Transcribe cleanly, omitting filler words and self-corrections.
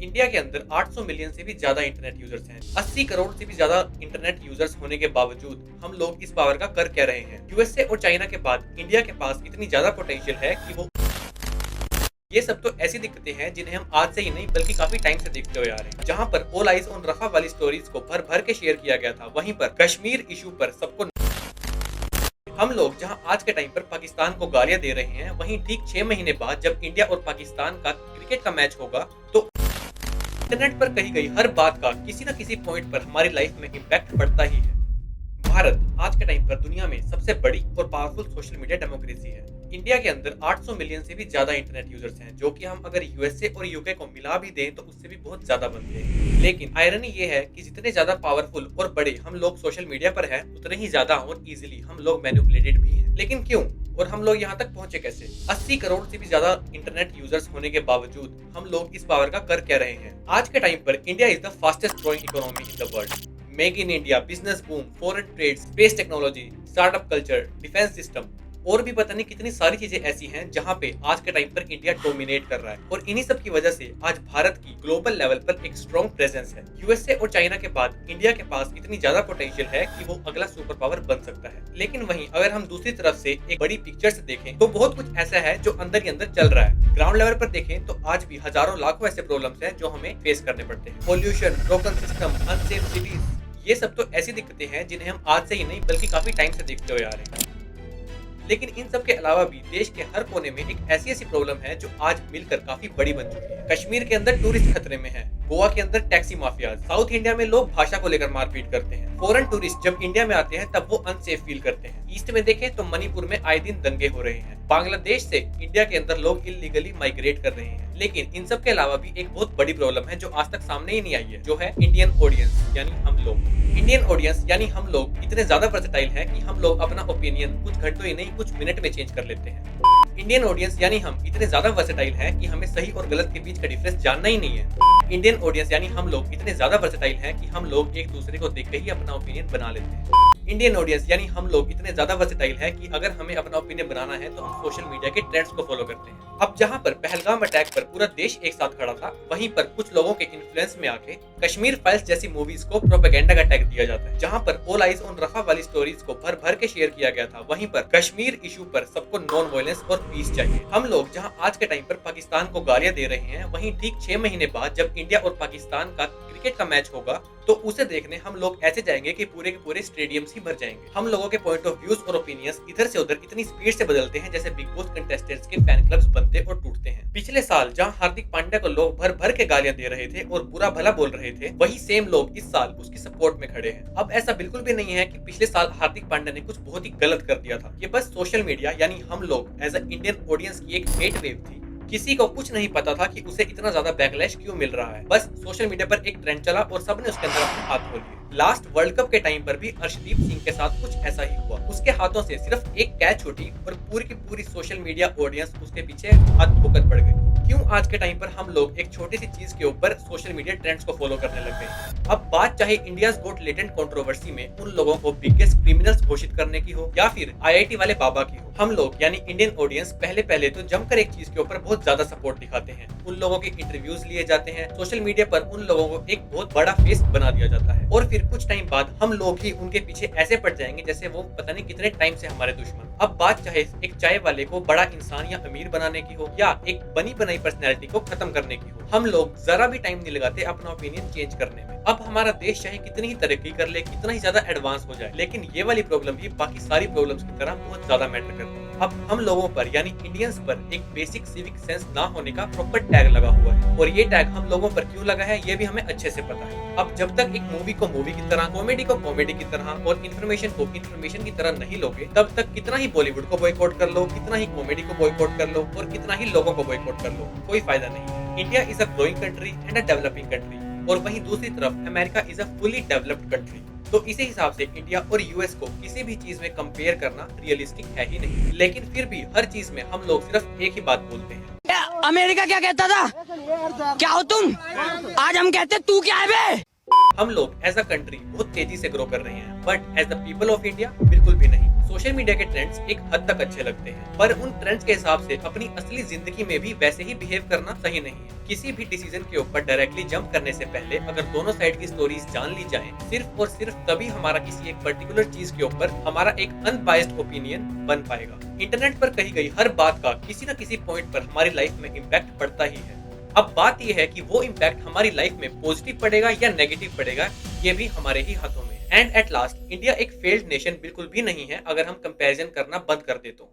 India के अंदर 800 million से भी ज्यादा इंटरनेट यूजर्स हैं। 80 करोड़ से भी ज्यादा इंटरनेट यूजर्स होने के बावजूद हम लोग इस पावर का कर क्या रहे हैं। यूएसए और चाइना के बाद इंडिया के पास इतनी ज्यादा पोटेंशियल है कि वो ये सब तो ऐसी दिक्कतें हैं जिन्हें हम आज से ही नहीं बल्कि काफी टाइम से देखते हुए आ रहे हैं। जहां पर ऑल आइज ऑन रफा वाली स्टोरीज को भर भर के शेयर किया गया था, वहीं पर कश्मीर इशू पर सबको हम लोग जहां आज के टाइम पर पाकिस्तान को गालियां दे रहे हैं, वहीं ठीक 6 महीने बाद जब इंडिया और पाकिस्तान का क्रिकेट का मैच होगा तो इंटरनेट पर कही गई हर बात का किसी न किसी पॉइंट पर हमारी लाइफ में इम्पैक्ट पड़ता ही है। भारत आज के टाइम पर दुनिया में सबसे बड़ी और पावरफुल सोशल मीडिया डेमोक्रेसी है। इंडिया के अंदर 800 मिलियन से भी ज्यादा इंटरनेट यूजर्स हैं, जो कि हम अगर यूएसए और यूके को मिला भी दें तो उससे भी बहुत ज्यादा बनते हैं। लेकिन आयरनी ये है कि जितने ज्यादा पावरफुल और बड़े हम लोग सोशल मीडिया पर हैं, उतने ही ज्यादा और इजीली हम लोग मैनिपुलेटेड भी हैं। लेकिन क्यों और हम लोग यहाँ तक पहुंचे कैसे? 80 करोड़ से भी ज्यादा इंटरनेट यूजर्स होने के बावजूद हम लोग इस पावर का कर क्या रहे हैं। आज के टाइम पर India is the fastest growing economy in the world. Make in India, business boom, foreign trade, space technology, startup culture, defence system और भी पता नहीं कितनी सारी चीजें ऐसी हैं जहां पे आज के टाइम पर इंडिया डोमिनेट कर रहा है। और इन्हीं सब की वजह से आज भारत की ग्लोबल लेवल पर एक स्ट्रॉन्ग प्रेजेंस है। यूएसए और चाइना के बाद इंडिया के पास इतनी ज्यादा पोटेंशियल है कि वो अगला सुपर पावर बन सकता है। लेकिन वहीं अगर हम दूसरी तरफ से एक बड़ी पिक्चर से देखें तो बहुत कुछ ऐसा है जो अंदर ही अंदर चल रहा है। ग्राउंड लेवल पर देखें तो आज भी हजारों लाखों ऐसे प्रॉब्लम्स हैं जो हमें फेस करने पड़ते हैं। Pollution, broken system, unsafe cities, ये सब तो ऐसी दिक्कतें हैं जिन्हें हम आज से ही नहीं बल्कि काफी टाइम से देखते हुए आ रहे हैं। लेकिन इन सब के अलावा भी देश के हर कोने में एक ऐसी प्रॉब्लम है जो आज मिलकर काफी बड़ी बन चुकी है। कश्मीर के अंदर टूरिस्ट खतरे में है, गोवा के अंदर टैक्सी माफिया, साउथ इंडिया में लोग भाषा को लेकर मारपीट करते हैं, फॉरेन टूरिस्ट जब इंडिया में आते हैं तब वो अनसेफ फील करते हैं। ईस्ट में देखें तो मणिपुर में आए दिन दंगे हो रहे हैं, बांग्लादेश से इंडिया के अंदर लोग इलीगली माइग्रेट कर रहे हैं। लेकिन इन सब के अलावा भी एक बहुत बड़ी प्रॉब्लम है जो आज तक सामने ही नहीं आई है, जो है इंडियन ऑडियंस यानी हम लोग। इंडियन ऑडियंस यानी हम लोग इतने ज्यादा वर्सेटाइल हैं कि हम लोग अपना ओपिनियन कुछ घंटों ही नहीं कुछ मिनट में चेंज कर लेते हैं। इंडियन ऑडियंस यानी हम इतने ज्यादा वर्सेटाइल हैं कि हमें सही और गलत के बीच का डिफरेंस जानना ही नहीं है। इंडियन ऑडियंस यानी हम लोग इतने ज्यादा वर्सेटाइल हैं कि हम लोग एक दूसरे को देख के ही अपना ओपिनियन बना लेते हैं। इंडियन ऑडियंस यानी हम लोग इतने ज्यादा वर्सेटाइल है कि अगर हमें अपना ओपिनियन बनाना है तो हम सोशल मीडिया के ट्रेंड्स को फॉलो करते हैं। अब जहां पर पहलगाम अटैक पर पूरा देश एक साथ खड़ा था, वहीं पर कुछ लोगों के इन्फ्लुएंस में आके कश्मीर फाइल्स जैसी मूवीज को प्रोपेगेंडा का टैग दिया जाता है। जहां पर ऑल आइज ऑन रफा वाली स्टोरीज को भर भर के शेयर किया गया था, वहीं पर कश्मीर इशू पर सबको नॉन वायलेंस और पीस चाहिए। हम लोग जहां आज के टाइम पर पाकिस्तान को गालियां दे रहे हैं, वहीं ठीक 6 महीने बाद जब इंडिया और पाकिस्तान का क्रिकेट का मैच होगा तो उसे देखने हम लोग ऐसे जाएंगे कि पूरे के पूरे स्टेडियम्स ही भर जाएंगे। हम लोगों के पॉइंट ऑफ व्यूज और ओपिनियंस इधर से उधर इतनी स्पीड से बदलते हैं जैसे बिग बॉस कंटेस्टेंट्स के फैन क्लब्स बनते और टूटते हैं। पिछले साल जहां हार्दिक पांड्या को लोग भर भर के गालियां दे रहे थे और बुरा भला बोल रहे थे, वही सेम लोग इस साल उसकी सपोर्ट में खड़े हैं। अब ऐसा बिल्कुल भी नहीं है कि पिछले साल हार्दिक पांड्या ने कुछ बहुत ही गलत कर दिया था। ये बस सोशल मीडिया यानी हम लोग एज अ इंडियन ऑडियंस की एक हेट वेव थी। किसी को कुछ नहीं पता था कि उसे इतना ज्यादा बैकलैश क्यों मिल रहा है। बस सोशल मीडिया पर एक ट्रेंड चला और सबने उसके अंदर अपने हाथ खोल लिए। लास्ट वर्ल्ड कप के टाइम पर भी अर्शदीप सिंह के साथ कुछ ऐसा ही हुआ। उसके हाथों से सिर्फ एक कैच छूटी और पूरी की पूरी सोशल मीडिया ऑडियंस उसके पीछे हाथ धोकर पड़ गई। क्यों आज के टाइम पर हम लोग एक छोटी सी चीज के ऊपर सोशल मीडिया ट्रेंड्स को फॉलो करने लग गए। अब बात चाहे इंडियाज गोट लेटेंट कंट्रोवर्सी में उन लोगों को बिगेस्ट क्रिमिनल्स घोषित करने की हो या फिर आईआईटी वाले बाबा की हो, हम लोग यानी इंडियन ऑडियंस पहले तो जमकर एक चीज के ऊपर बहुत ज्यादा सपोर्ट दिखाते हैं। उन लोगों के इंटरव्यूज लिए जाते हैं, सोशल मीडिया पर उन लोगों को एक बहुत बड़ा फेस बना दिया जाता है और फिर कुछ टाइम बाद हम लोग ही उनके पीछे ऐसे पड़ जाएंगे जैसे वो पता नहीं कितने टाइम से हमारे दुश्मन। अब बात चाहे एक चाय वाले को बड़ा इंसान या अमीर बनाने की हो या एक बनी बनाई पर्सनैलिटी को खत्म करने की हो, हम लोग जरा भी टाइम नहीं लगाते अपना ओपिनियन चेंज करने में। अब हमारा देश चाहे कितनी ही तरक्की कर ले, कितना ही ज्यादा एडवांस हो जाए, लेकिन ये वाली प्रॉब्लम भी बाकी सारी प्रॉब्लम्स की तरह बहुत ज्यादा मैटर करती है। अब हम लोगों पर यानी इंडियंस पर एक बेसिक सिविक सेंस ना होने का प्रॉपर टैग लगा हुआ है और ये टैग हम लोगों पर क्यों लगा है ये भी हमें अच्छे से पता है। अब जब तक एक मूवी को मूवी की तरह, कॉमेडी को कॉमेडी की तरह और इन्फॉर्मेशन को इन्फॉर्मेशन की तरह नहीं लोगे, तब तक कितना ही बॉलीवुड को बॉयकॉट कर लो, कितना ही कॉमेडी को बॉयकॉट कर लो और कितना ही लोगों को बॉयकॉट कर लो, कोई फायदा नहीं। India is a growing country and a developing country और वहीं दूसरी तरफ America is a fully developed country. तो इसी हिसाब से इंडिया और यूएस को किसी भी चीज में कंपेयर करना रियलिस्टिक है ही नहीं। लेकिन फिर भी हर चीज में हम लोग सिर्फ एक ही बात बोलते हैं, अमेरिका क्या कहता था, क्या हो तुम? आज हम कहते तू क्या है बे? हम लोग एज अ कंट्री बहुत तेजी से ग्रो कर रहे हैं, but as the people of India बिल्कुल भी नहीं। सोशल मीडिया के ट्रेंड्स एक हद तक अच्छे लगते हैं, पर उन ट्रेंड्स के हिसाब से अपनी असली जिंदगी में भी वैसे ही बिहेव करना सही नहीं है। किसी भी डिसीजन के ऊपर डायरेक्टली जंप करने से पहले अगर दोनों साइड की स्टोरीज जान ली जाएं, सिर्फ और सिर्फ तभी हमारा किसी एक पर्टिकुलर चीज के ऊपर हमारा एक अनबायस्ड ओपिनियन बन पाएगा। इंटरनेट पर कही गई हर बात का किसी न किसी पॉइंट पर हमारी लाइफ में इम्पैक्ट पड़ता ही है। अब बात यह है कि वो इम्पैक्ट हमारी लाइफ में पॉजिटिव पड़ेगा या नेगेटिव पड़ेगा, ये भी हमारे ही हाथों में है। एंड एट लास्ट, इंडिया एक फेल्ड नेशन बिल्कुल भी नहीं है अगर हम कंपैरिजन करना बंद कर दे तो।